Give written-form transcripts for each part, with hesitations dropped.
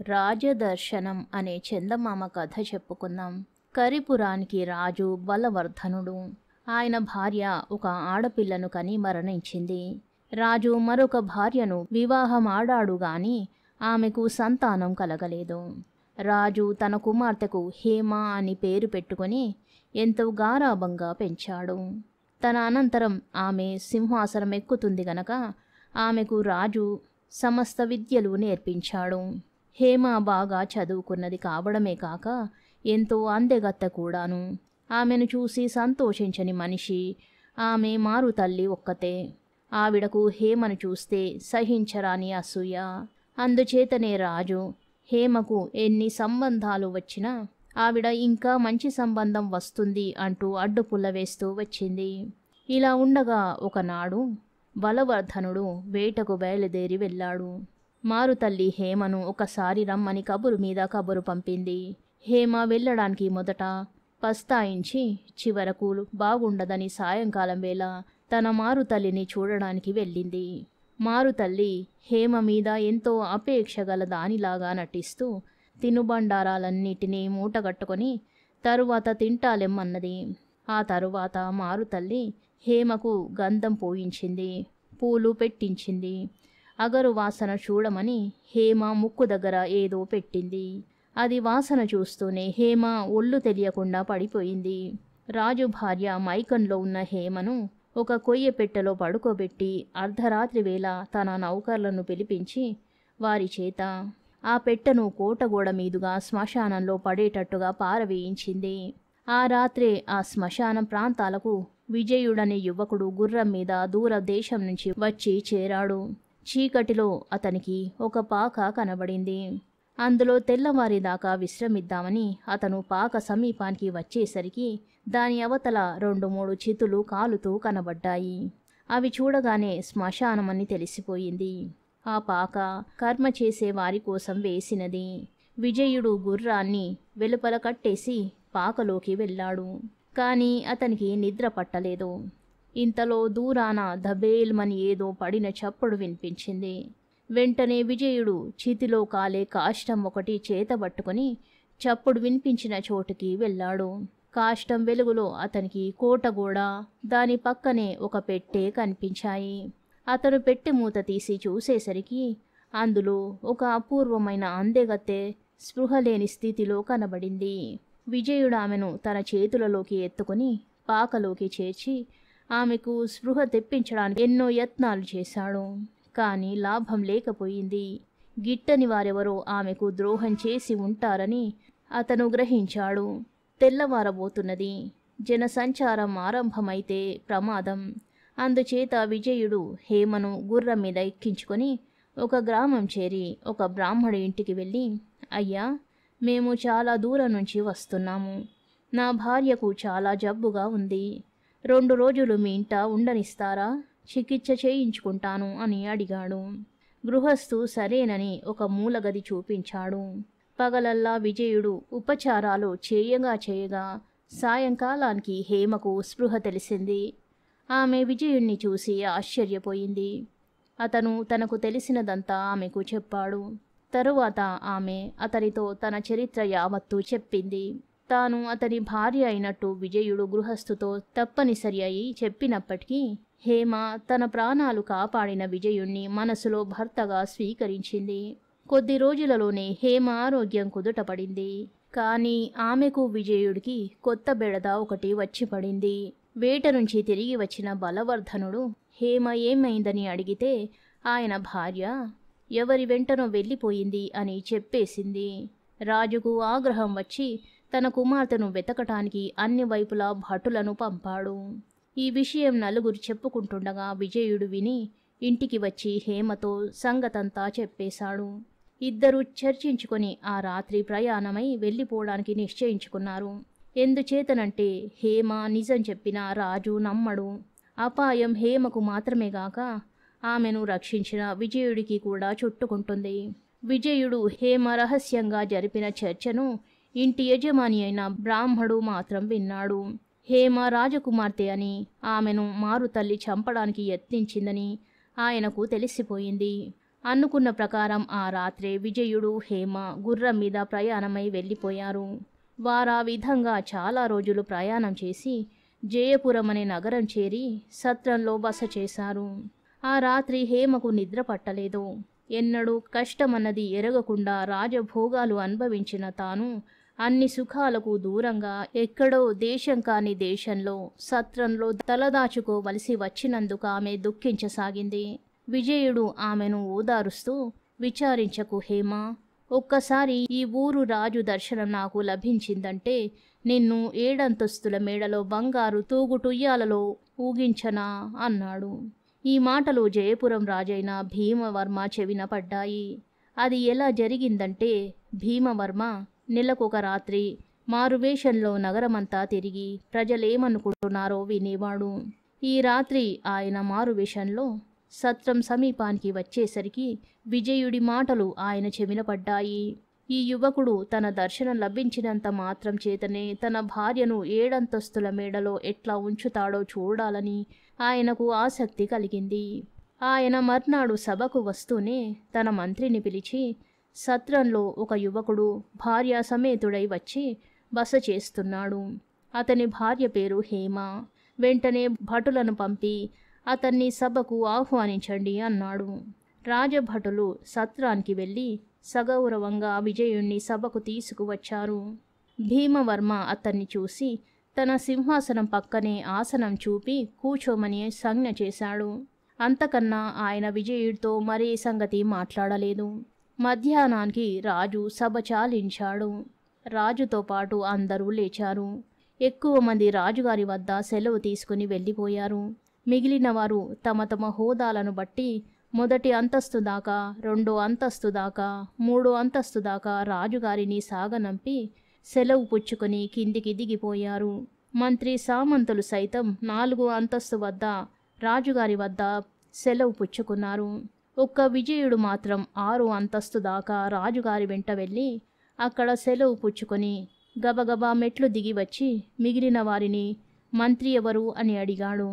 రాజదర్శనం అనే చందమామ కథ చెప్పుకుందాం. కరిపురానికి రాజు బలవర్ధనుడు. ఆయన భార్య ఒక ఆడపిల్లను కని మరణించింది. రాజు మరొక భార్యను వివాహమాడాడు గాని ఆమెకు సంతానం కలగలేదు. రాజు తన కుమార్తెకు హేమ అని పేరు పెట్టుకొని ఎంతో గారాబంగా పెంచాడు. తన అనంతరం ఆమె సింహాసనం ఎక్కుతుంది గనక ఆమెకు రాజు సమస్త విద్యలు నేర్పించాడు. హేమ బాగా చదువుకున్నది కావడమే కాక ఎంతో అందెగత్తె కూడాను. ఆమెను చూసి సంతోషించని మనిషి ఆమె మారుతల్లి ఒక్కతే. ఆవిడకు హేమను చూస్తే సహించరాని అసూయ. అందుచేతనే రాజు హేమకు ఎన్ని సంబంధాలు వచ్చినా ఆవిడ ఇంకా మంచి సంబంధం వస్తుంది అంటూ అడ్డుపుల్ల వేస్తూ వచ్చింది. ఇలా ఉండగా ఒకనాడు బలవర్ధనుడు వేటకు బయలుదేరి వెళ్ళాడు. మారుతల్లి హేమను ఒకసారి రమ్మని కబురు మీద కబురు పంపింది. హేమ వెళ్ళడానికి మొదట పస్తాయించి చివరకు బాగుండదని సాయంకాలం వేళ తన మారుతల్లిని చూడడానికి వెళ్ళింది. మారుతల్లి హేమ మీద ఎంతో అపేక్ష గల దానిలాగా నటిస్తూ తినుబండారాలన్నిటినీ మూటగట్టుకొని తరువాత తింటాలెమ్మన్నది. ఆ తరువాత మారుతల్లి హేమకు గంధం పోయించింది, పూలు పెట్టించింది. అగరు వాసన చూడమని హేమ ముక్కు దగ్గర ఏదో పెట్టింది. అది వాసన చూస్తూనే హేమ ఒళ్ళు తెలియకుండా పడిపోయింది. రాజు భార్య మైకంలో ఉన్న హేమను ఒక కొయ్య పెట్టెలో పడుకోబెట్టి అర్ధరాత్రి వేళ తన నౌకర్లను పిలిపించి వారి చేత ఆ పెట్టెను కోటగోడ మీదుగా శ్మశానంలో పడేటట్టుగా పారవేయించింది. ఆ రాత్రే ఆ శ్మశానం ప్రాంతాలకు విజయుడనే యువకుడు గుర్రం మీద దూర దేశం నుంచి వచ్చి చేరాడు. చీకటిలో అతనికి ఒక పాక కనబడింది. అందులో తెల్లవారిదాకా విశ్రమిద్దామని అతను పాక సమీపానికి వచ్చేసరికి దాని అవతల 2-3 చితులు కాలుతూ కనబడ్డాయి. అవి చూడగానే శ్మశానమని తెలిసిపోయింది. ఆ పాక కర్మ చేసే వారి కోసం వేసినది. విజయుడు గుర్రాన్ని వెలుపల కట్టేసి పాకలోకి వెళ్ళాడు. కానీ అతనికి నిద్ర పట్టలేదు. ఇంతలో దూరాన దబేల్మని ఏదో పడిన చప్పుడు వినిపించింది. వెంటనే విజయుడు చితిలో కాలే కాష్టం ఒకటి చేతబట్టుకుని చప్పుడు వినిపించిన చోటుకి వెళ్ళాడు. కాష్టం వెలుగులో అతనికి కోటగోడ, దాని పక్కనే ఒక పెట్టె కనిపించాయి. అతను పెట్టె మూత తీసి చూసేసరికి అందులో ఒక అపూర్వమైన అందెగత్తె స్పృహలేని స్థితిలో కనబడింది. విజయుడు ఆమెను తన చేతులలోకి ఎత్తుకుని పాకలోకి చేర్చి ఆమెకు స్పృహ తెప్పించడానికి ఎన్నో యత్నాలు చేశాడు. కానీ లాభం లేకపోయింది. గిట్టని వారెవరో ఆమెకు ద్రోహం చేసి ఉంటారని అతను గ్రహించాడు. తెల్లవారబోతున్నది. జనసంచారం ఆరంభమైతే ప్రమాదం. అందుచేత విజయుడు హేమను గుర్రం మీద ఎక్కించుకొని ఒక గ్రామం చేరి ఒక బ్రాహ్మడి ఇంటికి వెళ్ళి, అయ్యా, మేము చాలా దూరం నుంచి వస్తున్నాము. నా భార్యకు చాలా జబ్బుగా ఉంది. 2 రోజులు మీ ఇంట ఉండనిస్తారా? చికిత్స చేయించుకుంటాను అని అడిగాడు. గృహస్థు సరేనని ఒక మూలగది చూపించాడు. పగలల్లా విజయుడు ఉపచారాలు చేయగా సాయంకాలానికి హేమకు స్పృహ తెలిసింది. ఆమె విజయుణ్ణి చూసి ఆశ్చర్యపోయింది. అతను తనకు తెలిసినదంతా ఆమెకు చెప్పాడు. తరువాత ఆమె అతనితో తన చరిత్ర యావత్తూ చెప్పింది. తాను అతని భార్య అయినట్టు విజయుడు గృహస్థుతో తప్పనిసరి అయి చెప్పినప్పటికీ హేమ తన ప్రాణాలు కాపాడిన విజయుణ్ణి మనసులో భర్తగా స్వీకరించింది. కొద్ది రోజులలోనే హేమ ఆరోగ్యం కుదుటపడింది. కానీ ఆమెకు విజయుడికి కొత్త బెడద ఒకటి వచ్చి పడింది. వేట నుంచి తిరిగి వచ్చిన బలవర్ధనుడు హేమ ఏమైందని అడిగితే ఆయన భార్య ఎవరి వెంటనో వెళ్ళిపోయింది అని చెప్పేసింది. రాజుకు ఆగ్రహం వచ్చి తన కుమార్తెను వెతకటానికి అన్ని వైపులా భటులను పంపాడు. ఈ విషయం నలుగురు చెప్పుకుంటుండగా విజయుడు విని ఇంటికి వచ్చి హేమతో సంగతంతా చెప్పేశాడు. ఇద్దరూ చర్చించుకొని ఆ రాత్రి ప్రయాణమై వెళ్ళిపోవడానికి నిశ్చయించుకున్నారు. ఎందుచేతనంటే హేమ నిజం చెప్పినా రాజు నమ్మడు. అపాయం హేమకు మాత్రమే గాక ఆమెను రక్షించిన విజయుడికి కూడా చుట్టుకుంటుంది. విజయుడు హేమ రహస్యంగా జరిపిన చర్చను ఇంటి యజమాని అయిన బ్రాహ్మడు మాత్రం విన్నాడు. హేమ రాజకుమార్తె అని, ఆమెను మారుతల్లి చంపడానికి యత్నించిందని ఆయనకు తెలిసిపోయింది. అనుకున్న ప్రకారం ఆ రాత్రే విజయుడు హేమ గుర్రం మీద ప్రయాణమై వెళ్ళిపోయారు. వారా విధంగా చాలా రోజులు ప్రయాణం చేసి జయపురం అనే నగరం చేరి సత్రంలో బస చేశారు. ఆ రాత్రి హేమకు నిద్ర పట్టలేదు. ఎన్నడూ కష్టమన్నది ఎరగకుండా రాజభోగాలు అనుభవించిన తాను అన్ని సుఖాలకు దూరంగా ఎక్కడో దేశం కాని దేశంలో సత్రంలో తలదాచుకోవలసి వచ్చినందుకు ఆమె దుఃఖించసాగింది. విజయుడు ఆమెను ఓదారుస్తూ, విచారించకు హేమ, ఒక్కసారి ఈ ఊరు రాజు దర్శనం నాకు లభించిందంటే నిన్ను 7 అంతస్తుల మేడలో బంగారు తూగుటుయ్యాలలో ఊగించనా అన్నాడు. ఈ మాటలు జయపురం రాజైన భీమవర్మ చెవిన పడ్డాయి. అది ఎలా జరిగిందంటే భీమవర్మ నెలకొక రాత్రి మారువేషంలో నగరమంతా తిరిగి ప్రజలేమనుకుంటున్నారో వినేవాడు. ఈ రాత్రి ఆయన మారువేషంలో సత్రం సమీపానికి వచ్చేసరికి విజయుడి మాటలు ఆయన చెవిన పడ్డాయి. ఈ యువకుడు తన దర్శనం లభించినంత మాత్రం చేతనే తన భార్యను 7 అంతస్తుల మేడలో ఎట్లా ఉంచుతాడో చూడాలని ఆయనకు ఆసక్తి కలిగింది. ఆయన మర్నాడు సభకు వస్తూనే తన మంత్రిని పిలిచి, సత్రంలో ఒక యువకుడు భార్య సమేతుడై వచ్చి బస చేస్తున్నాడు. అతని భార్య పేరు హేమ. వెంటనే భటులను పంపి అతన్ని సభకు ఆహ్వానించండి అన్నాడు. రాజభటులు సత్రానికి వెళ్ళి సగౌరవంగా విజయుణ్ణి సభకు తీసుకువచ్చారు. భీమవర్మ అతన్ని చూసి తన సింహాసనం పక్కనే ఆసనం చూపి కూచోమని సంజ్ఞ చేశాడు. అంతకన్నా ఆయన విజయుడితో మరే సంగతి మాట్లాడలేదు. మధ్యాహ్నానికి రాజు సభ చాలించాడు. రాజుతో పాటు అందరూ లేచారు. ఎక్కువ మంది రాజుగారి వద్ద సెలవు తీసుకుని వెళ్ళిపోయారు. మిగిలిన వారు తమ తమ హోదాలను బట్టి మొదటి అంతస్తు దాకా, 2వ అంతస్తు దాకా, 3వ అంతస్తు దాకా రాజుగారిని సాగనంపి సెలవు పుచ్చుకొని కిందికి దిగిపోయారు. మంత్రి సామంతులు సైతం 4వ అంతస్తు వద్ద రాజుగారి వద్ద సెలవు పుచ్చుకున్నారు. ఒక్క విజయుడు మాత్రం 6వ అంతస్తు దాకా రాజుగారి వెంట వెళ్ళి అక్కడ సెలవు పుచ్చుకొని గబగబా మెట్లు దిగి వచ్చి మిగిలిన వారిని మంత్రి ఎవరు అని అడిగాడు.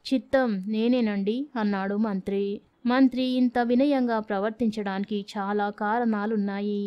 చిత్తం నేనేనండి అన్నాడు మంత్రి. మంత్రి ఇంత వినయంగా ప్రవర్తించడానికి చాలా కారణాలున్నాయి.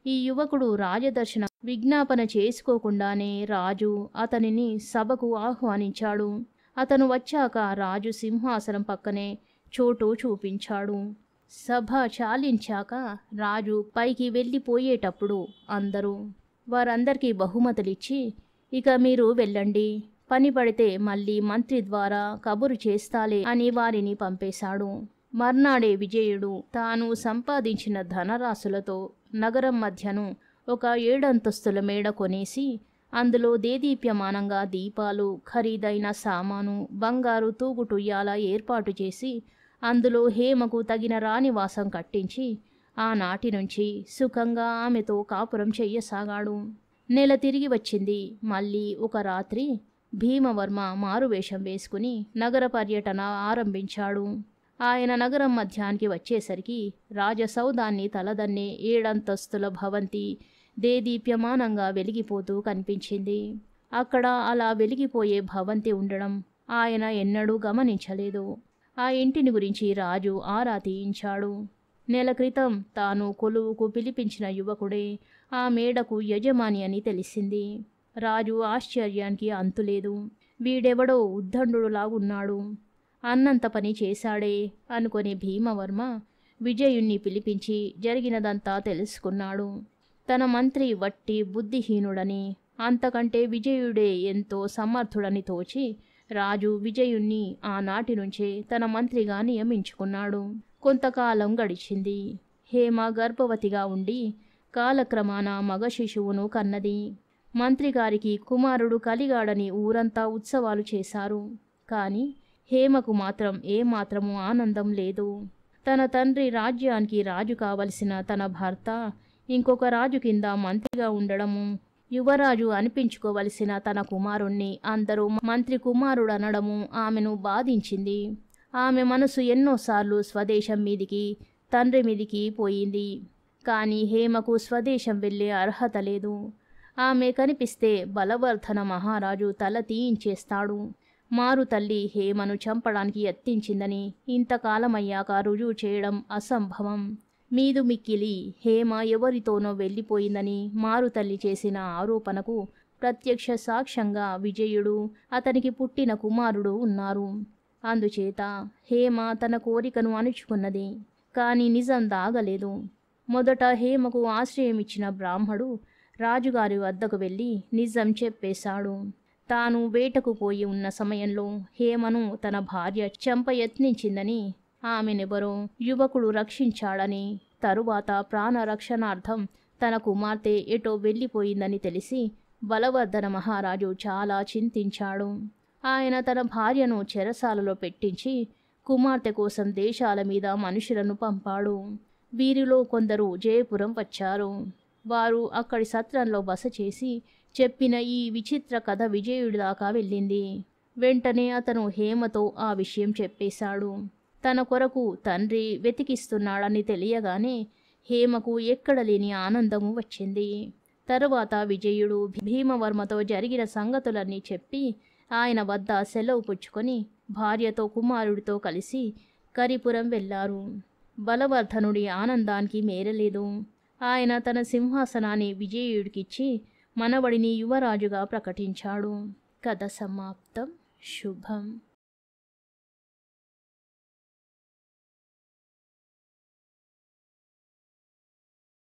ఈ యువకుడు రాజదర్శన విజ్ఞాపన చేసుకోకుండానే రాజు అతనిని సభకు ఆహ్వానించాడు. అతను వచ్చాక రాజు సింహాసనం పక్కనే చోటు చూపించాడు. సభ చాలించాక రాజు పైకి వెళ్ళిపోయేటప్పుడు వారందరికీ బహుమతులిచ్చి, ఇక మీరు వెళ్ళండి, పని పడితే మళ్ళీ మంత్రి ద్వారా కబురు చేస్తాలే అని వారిని పంపేశాడు. మర్నాడే విజయుడు తాను సంపాదించిన ధనరాశులతో నగరం మధ్యను ఒక 7 అంతస్తుల మేడ కొనేసి అందులో దేదీప్యమానంగా దీపాలు, ఖరీదైన సామాను, బంగారు తూగుటుయ్యాల ఏర్పాటు చేసి అందులో హేమకు తగిన రాణివాసం కట్టించి ఆనాటి నుంచి సుఖంగా ఆమెతో కాపురం చెయ్యసాగాడు. నెల తిరిగి వచ్చింది. మళ్ళీ ఒక రాత్రి భీమవర్మ మారువేషం వేసుకుని నగర పర్యటన ఆరంభించాడు. ఆయన నగరం మధ్యానికి వచ్చేసరికి రాజసౌధాన్ని తలదన్నే 7 అంతస్తుల భవంతి దేదీప్యమానంగా వెలిగిపోతూ కనిపించింది. అక్కడ అలా వెలిగిపోయే భవంతి ఉండడం ఆయన ఎన్నడూ గమనించలేదు. ఆ ఇంటిని గురించి రాజు ఆరా తీయించాడు. నెల క్రితం తాను కొలువుకు పిలిపించిన యువకుడే ఆ మేడకు యజమాని అని తెలిసింది. రాజు ఆశ్చర్యానికి అంతులేదు. వీడెవడో ఉద్దండులాగున్నాడు, అన్నంత పని చేశాడే అనుకొని భీమవర్మ విజయుణ్ణి పిలిపించి జరిగినదంతా తెలుసుకున్నాడు. తన మంత్రి వట్టి బుద్ధిహీనుడని, అంతకంటే విజయుడే ఎంతో సమర్థుడని తోచి రాజు విజయుణ్ణి ఆనాటి నుంచే తన మంత్రిగా నియమించుకున్నాడు. కొంతకాలం గడిచింది. హేమ గర్భవతిగా ఉండి కాలక్రమాన మగ శిశువును కన్నది. మంత్రిగారికి కుమారుడు కలిగాడని ఊరంతా ఉత్సవాలు చేశారు. కానీ హేమకు మాత్రం ఏమాత్రమూ ఆనందం లేదు. తన తండ్రి రాజ్యానికి రాజు కావలసిన తన భర్త ఇంకొక రాజు కింద మంత్రిగా ఉండడము, యువరాజు అనిపించుకోవలసిన తన కుమారుణ్ణి అందరూ మంత్రి కుమారుడనడము ఆమెను బాధించింది. ఆమె మనసు ఎన్నోసార్లు స్వదేశం మీదికి, తండ్రి మీదికి పోయింది. కానీ హేమకు స్వదేశం వెళ్ళే అర్హత లేదు. ఆమె కనిపిస్తే బలవర్ధన మహారాజు తల తీయించేస్తాడు. మారుతల్లి హేమను చంపడానికి యత్నించిందని ఇంతకాలమయ్యాక రుజువు చేయడం అసంభవం. మీదు మిక్కిలి హేమ ఎవరితోనో వెళ్ళిపోయిందని మారుతల్లి చేసిన ఆరోపణకు ప్రత్యక్ష సాక్ష్యంగా విజయుడు, అతనికి పుట్టిన కుమారుడు ఉన్నారు. అందుచేత హేమ తన కోరికను అణుచుకున్నది. కానీ నిజం దాగలేదు. మొదట హేమకు ఆశ్రయమిచ్చిన బ్రాహ్మడు రాజుగారి వద్దకు వెళ్ళి నిజం చెప్పేశాడు. తాను వేటకు పోయి ఉన్న సమయంలో హేమను తన భార్య చంప యత్నించిందని, ఆమెనెవరో యువకుడు రక్షించాడని, తరువాత ప్రాణరక్షణార్థం తన కుమార్తె ఎటో వెళ్ళిపోయిందని తెలిసి బలవర్ధన మహారాజు చాలా చింతించాడు. ఆయన తన భార్యను చెరసాలలో పెట్టించి కుమార్తె కోసం దేశాల మీద మనుషులను పంపాడు. వీరిలో కొందరు జయపురం వచ్చారు. వారు అక్కడి సత్రంలో బస చేసి చెప్పిన ఈ విచిత్ర కథ విజయుడి దాకా వెళ్ళింది. వెంటనే అతను హేమతో ఆ విషయం చెప్పేశాడు. తన కొరకు తండ్రి వెతికిస్తున్నాడని తెలియగానే హేమకు ఎక్కడ లేని ఆనందము వచ్చింది. తరువాత విజయుడు భీమవర్మతో జరిగిన సంగతులన్నీ చెప్పి ఆయన వద్ద సెలవు పుచ్చుకొని భార్యతో కుమారుడితో కలిసి కరిపురం వెళ్ళారు. బలవర్ధనుడి ఆనందానికి మేరలేదు. ఆయన తన సింహాసనాన్ని విజయుడికిచ్చి మనవడిని యువరాజుగా ప్రకటించాడు. కథ సమాప్తం. శుభం.